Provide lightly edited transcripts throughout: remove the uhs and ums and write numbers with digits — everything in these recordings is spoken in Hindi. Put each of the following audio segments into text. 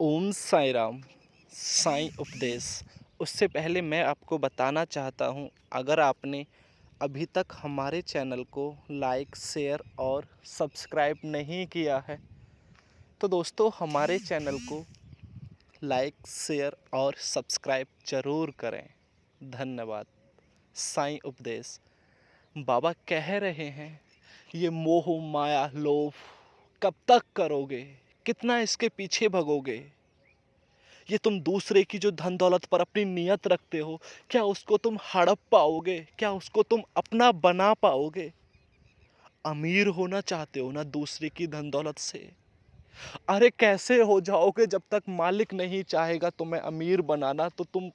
ओम साई राम, साईं उपदेश। उससे पहले मैं आपको बताना चाहता हूँ, अगर आपने अभी तक हमारे चैनल को लाइक, शेयर और सब्सक्राइब नहीं किया है, तो दोस्तों हमारे चैनल को लाइक, शेयर और सब्सक्राइब ज़रूर करें। धन्यवाद। साईं उपदेश। बाबा कह रहे हैं, ये मोह माया लोभ कब तक करोगे, कितना इसके पीछे भगोगे। ये तुम दूसरे की जो धन दौलत पर अपनी नियत रखते हो, क्या उसको तुम हड़प पाओगे, क्या उसको तुम अपना बना पाओगे। अमीर होना चाहते हो ना दूसरे की धन दौलत से। अरे कैसे हो जाओगे जब तक मालिक नहीं चाहेगा तुम्हें अमीर बनाना, तो तुम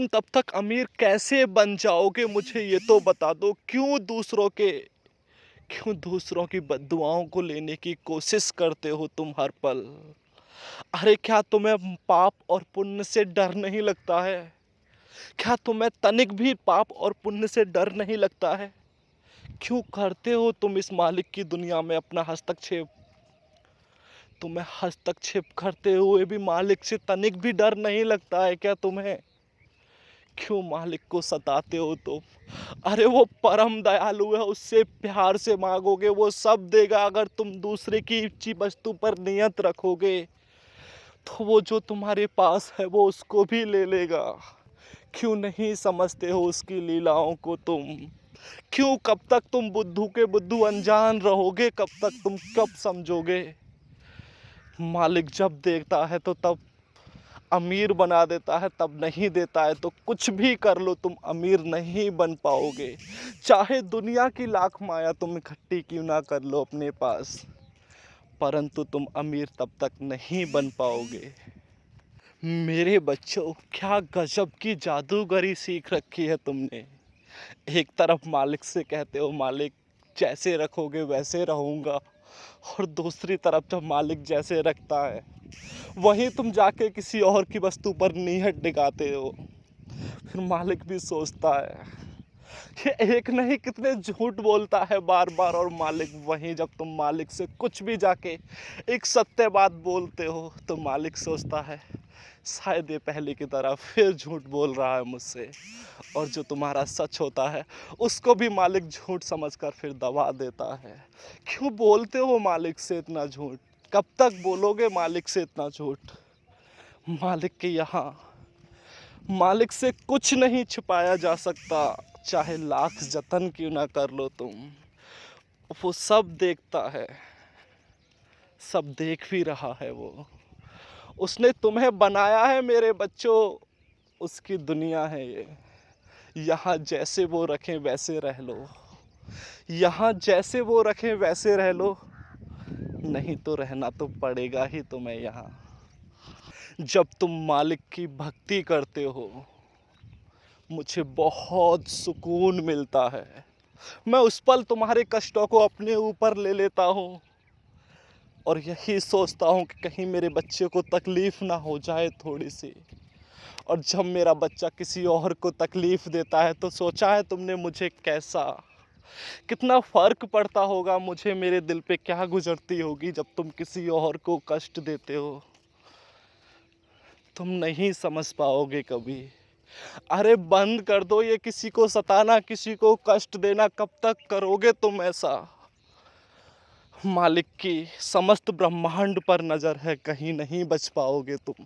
तब तक अमीर कैसे बन जाओगे, मुझे ये तो बता दो। क्यों दूसरों की बद्दुआओं को लेने की कोशिश करते हो तुम हर पल। अरे क्या तुम्हें पाप और पुण्य से डर नहीं लगता है। क्या तुम्हें तनिक भी पाप और पुण्य से डर नहीं लगता है। क्यों करते हो तुम इस मालिक की दुनिया में अपना हस्तक्षेप। तुम्हें हस्तक्षेप करते हुए भी मालिक से तनिक भी डर नहीं लगता है क्या तुम्हें। क्यों मालिक को सताते हो तुम। अरे वो परम दयालु है, उससे प्यार से मांगोगे वो सब देगा। अगर तुम दूसरे की इच्छी वस्तु पर नियत रखोगे, तो वो जो तुम्हारे पास है वो उसको भी ले लेगा। क्यों नहीं समझते हो उसकी लीलाओं को तुम। क्यों कब तक तुम बुद्धू के बुद्धू अनजान रहोगे, कब समझोगे। मालिक जब देता है तो तब अमीर बना देता है, तब नहीं देता है तो कुछ भी कर लो तुम अमीर नहीं बन पाओगे। चाहे दुनिया की लाख माया तुम इकट्ठी क्यों ना कर लो अपने पास, परंतु तुम अमीर तब तक नहीं बन पाओगे। मेरे बच्चों, क्या गजब की जादूगरी सीख रखी है तुमने। एक तरफ मालिक से कहते हो मालिक जैसे रखोगे वैसे रहूँगा, और दूसरी तरफ जब मालिक जैसे रखता है वहीं तुम जाके किसी और की वस्तु पर नीहट डिगाते हो। फिर मालिक भी सोचता है ये एक नहीं कितने झूठ बोलता है बार बार। और मालिक वहीं जब तुम मालिक से कुछ भी जाके एक सत्य बात बोलते हो, तो मालिक सोचता है शायद ये पहले की तरह फिर झूठ बोल रहा है मुझसे। और जो तुम्हारा सच होता है उसको भी मालिक झूठ समझकर फिर दबा देता है। क्यों बोलते हो मालिक से इतना झूठ। कब तक बोलोगे मालिक से इतना झूठ। मालिक के यहाँ मालिक से कुछ नहीं छिपाया जा सकता, चाहे लाख जतन क्यों ना कर लो तुम। वो सब देखता है, सब देख भी रहा है वो। उसने तुम्हें बनाया है मेरे बच्चों, उसकी दुनिया है ये। यहाँ जैसे वो रखें वैसे रह लो, यहाँ जैसे वो रखें वैसे रह लो, नहीं तो रहना तो पड़ेगा ही तुम्हें यहाँ। जब तुम मालिक की भक्ति करते हो, मुझे बहुत सुकून मिलता है। मैं उस पल तुम्हारे कष्टों को अपने ऊपर ले लेता हूँ, और यही सोचता हूँ कि कहीं मेरे बच्चे को तकलीफ़ ना हो जाए थोड़ी सी। और जब मेरा बच्चा किसी और को तकलीफ़ देता है, तो सोचा है तुमने मुझे कैसा, कितना फ़र्क पड़ता होगा मुझे, मेरे दिल पे क्या गुजरती होगी जब तुम किसी और को कष्ट देते हो। तुम नहीं समझ पाओगे कभी। अरे बंद कर दो ये किसी को सताना, किसी को कष्ट देना। कब तक करोगे तुम ऐसा। मालिक की समस्त ब्रह्मांड पर नज़र है, कहीं नहीं बच पाओगे तुम,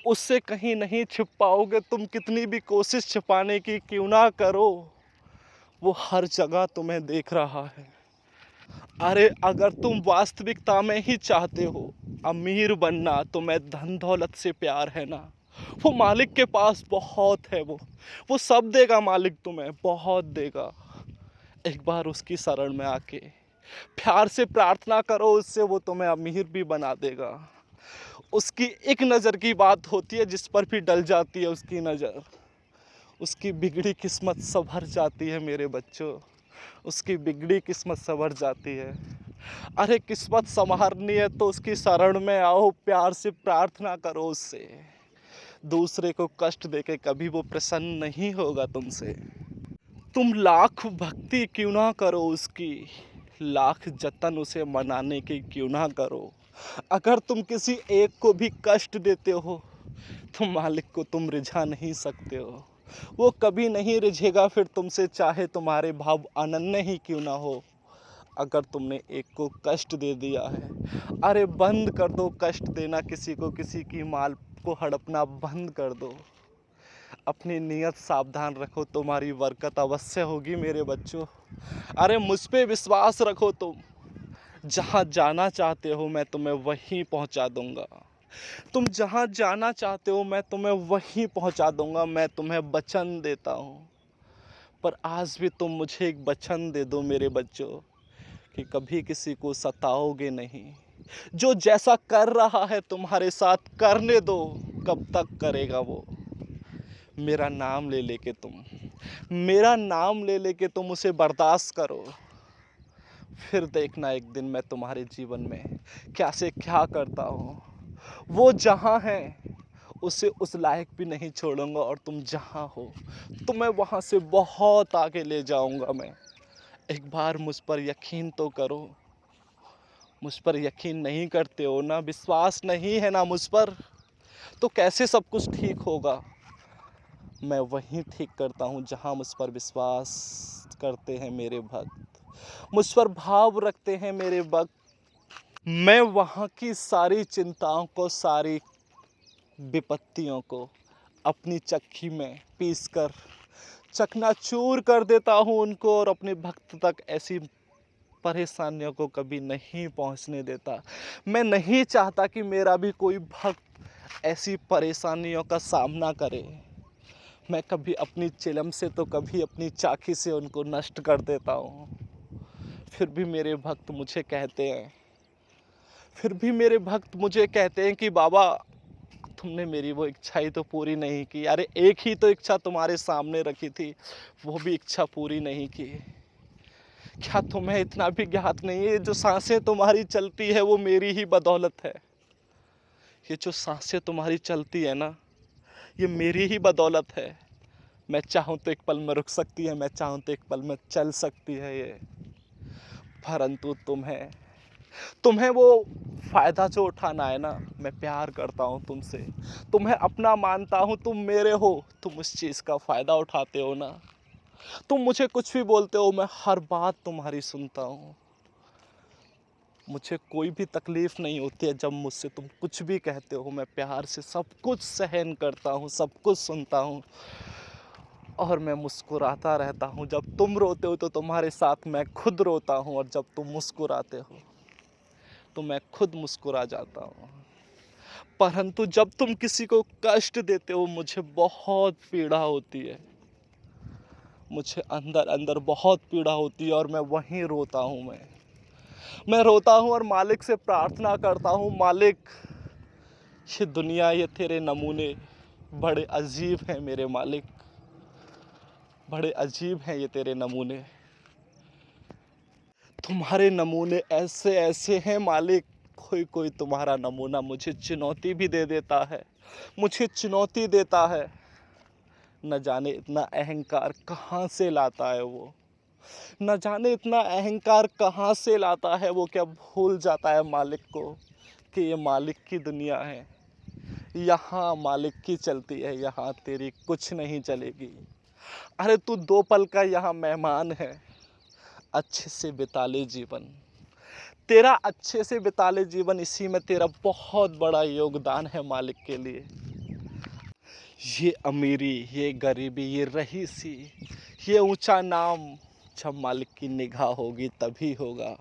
उससे कहीं नहीं छिप पाओगे तुम। कितनी भी कोशिश छिपाने की क्यों ना करो, वो हर जगह तुम्हें देख रहा है। अरे अगर तुम वास्तविकता में ही चाहते हो अमीर बनना, तुम्हें धन दौलत से प्यार है ना, वो मालिक के पास बहुत है। वो सब देगा, मालिक तुम्हें बहुत देगा। एक बार उसकी शरण में आके प्यार से प्रार्थना करो उससे, वो तुम्हें अमीर भी बना देगा। उसकी एक नज़र की बात होती है जिस पर भी डल जाती है उसकी नज़र, उसकी बिगड़ी किस्मत संभर जाती है मेरे बच्चों। उसकी बिगड़ी किस्मत संभर जाती है। अरे किस्मत संवारनी है तो उसकी शरण में आओ, प्यार से प्रार्थना करो उससे। दूसरे को कष्ट देके कभी वो प्रसन्न नहीं होगा तुमसे। तुम लाख भक्ति क्यों ना करो उसकी, लाख जतन उसे मनाने की क्यों ना करो, अगर तुम किसी एक को भी कष्ट देते हो तो मालिक को तुम रिझा नहीं सकते हो। वो कभी नहीं रिझेगा फिर तुमसे, चाहे तुम्हारे भाव अनन्य ही क्यों ना हो। अगर तुमने एक को कष्ट दे दिया है, अरे बंद कर दो कष्ट देना किसी को, किसी की माल को हड़पना बंद कर दो। अपनी नीयत सावधान रखो, तुम्हारी बरकत अवश्य होगी मेरे बच्चों। अरे मुझ पे विश्वास रखो तुम। जहाँ जाना चाहते हो मैं तुम्हें वहीं पहुँचा दूंगा। तुम जहाँ जाना चाहते हो मैं तुम्हें वहीं पहुँचा दूंगा। मैं तुम्हें वचन देता हूँ। पर आज भी तुम मुझे एक वचन दे दो मेरे बच्चों, कि कभी किसी को सताओगे नहीं। जो जैसा कर रहा है तुम्हारे साथ करने दो। कब तक करेगा वो? मेरा नाम ले लेके तुम, मेरा नाम ले लेके तुम उसे बर्दाश्त करो। फिर देखना एक दिन मैं तुम्हारे जीवन में क्या से क्या करता हूँ। वो जहाँ है उसे उस लायक भी नहीं छोड़ूंगा, और तुम जहाँ हो तो मैं वहाँ से बहुत आगे ले जाऊंगा मैं। एक बार मुझ पर यकीन तो करो। मुझ पर यकीन नहीं करते हो ना, विश्वास नहीं है ना मुझ पर, तो कैसे सब कुछ ठीक होगा? मैं वहीं ठीक करता हूँ जहाँ मुझ पर विश्वास करते हैं मेरे भक्त, मुझ पर भाव रखते हैं मेरे भक्त। मैं वहाँ की सारी चिंताओं को, सारी विपत्तियों को अपनी चक्की में पीसकर चकनाचूर कर देता हूँ उनको, और अपने भक्त तक ऐसी परेशानियों को कभी नहीं पहुँचने देता। मैं नहीं चाहता कि मेरा भी कोई भक्त ऐसी परेशानियों का सामना करे। मैं कभी अपनी चिलम से तो कभी अपनी चाकी से उनको नष्ट कर देता हूँ। फिर भी मेरे भक्त मुझे कहते हैं, फिर भी मेरे भक्त मुझे कहते हैं कि बाबा तुमने मेरी वो इच्छा ही तो पूरी नहीं की। अरे एक ही तो इच्छा तुम्हारे सामने रखी थी, वो भी इच्छा पूरी नहीं की। क्या तुम्हें इतना भी ज्ञात नहीं है, जो सांसें तुम्हारी चलती है वो मेरी ही बदौलत है। ये जो सांसें तुम्हारी चलती है ना, ये मेरी ही बदौलत है। मैं चाहूँ तो एक पल में रुक सकती है, मैं चाहूँ तो एक पल में चल सकती है ये। परंतु तुम्हें वो फ़ायदा जो उठाना है ना, मैं प्यार करता हूँ तुमसे, तुम्हें अपना मानता हूँ, तुम मेरे हो, तुम उस चीज़ का फ़ायदा उठाते हो ना। तुम मुझे कुछ भी बोलते हो, मैं हर बात तुम्हारी सुनता हूँ। मुझे कोई भी तकलीफ़ नहीं होती है जब मुझसे तुम कुछ भी कहते हो। मैं प्यार से सब कुछ सहन करता हूँ, सब कुछ सुनता हूँ, और मैं मुस्कुराता रहता हूँ। जब तुम रोते हो तो तुम्हारे साथ मैं खुद रोता हूँ, और जब तुम मुस्कुराते हो तो मैं खुद मुस्कुरा जाता हूँ। परंतु जब तुम किसी को कष्ट देते हो मुझे बहुत पीड़ा होती है। मुझे अंदर अंदर बहुत पीड़ा होती है, और मैं वहीं रोता हूँ। मैं रोता हूँ और मालिक से प्रार्थना करता हूँ, मालिक ये दुनिया, ये तेरे नमूने बड़े अजीब हैं मेरे मालिक, बड़े अजीब हैं ये तेरे नमूने। तुम्हारे नमूने ऐसे ऐसे हैं मालिक, कोई कोई तुम्हारा नमूना मुझे चुनौती भी दे देता है, मुझे चुनौती देता है। न जाने इतना अहंकार कहाँ से लाता है वो, न जाने इतना अहंकार कहाँ से लाता है वो। क्या भूल जाता है मालिक को कि ये मालिक की दुनिया है, यहाँ मालिक की चलती है, यहाँ तेरी कुछ नहीं चलेगी। अरे तू दो पल का यहाँ मेहमान है, अच्छे से बिता ले जीवन, तेरा अच्छे से बिता ले जीवन, इसी में तेरा बहुत बड़ा योगदान है मालिक के लिए। ये अमीरी, ये गरीबी, ये रईसी, ये ऊंचा नाम जब मालिक की निगाह होगी तभी होगा,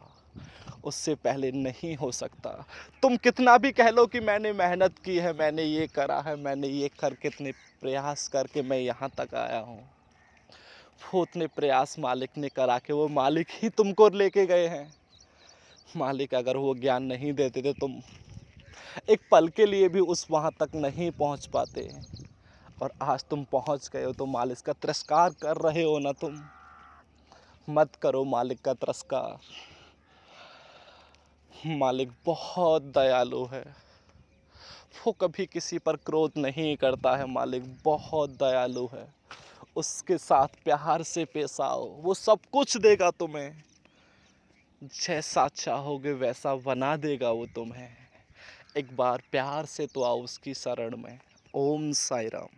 उससे पहले नहीं हो सकता। तुम कितना भी कह लो कि मैंने मेहनत की है, मैंने ये करा है, मैंने ये कर, कितने प्रयास करके मैं यहाँ तक आया हूँ, वो उतने प्रयास मालिक ने करा के वो मालिक ही तुमको लेके गए हैं। मालिक अगर वो ज्ञान नहीं देते थे तुम एक पल के लिए भी उस वहाँ तक नहीं पहुँच पाते, और आज तुम पहुँच गए हो तो मालिक का तिरस्कार कर रहे हो ना तुम। मत करो मालिक का तिरस्कार। मालिक बहुत दयालु है, वो कभी किसी पर क्रोध नहीं करता है। मालिक बहुत दयालु है, उसके साथ प्यार से पेश आओ, वो सब कुछ देगा तुम्हें। जैसा चाहोगे वैसा बना देगा वो तुम्हें। एक बार प्यार से तो आओ उसकी शरण में। ओम साई राम।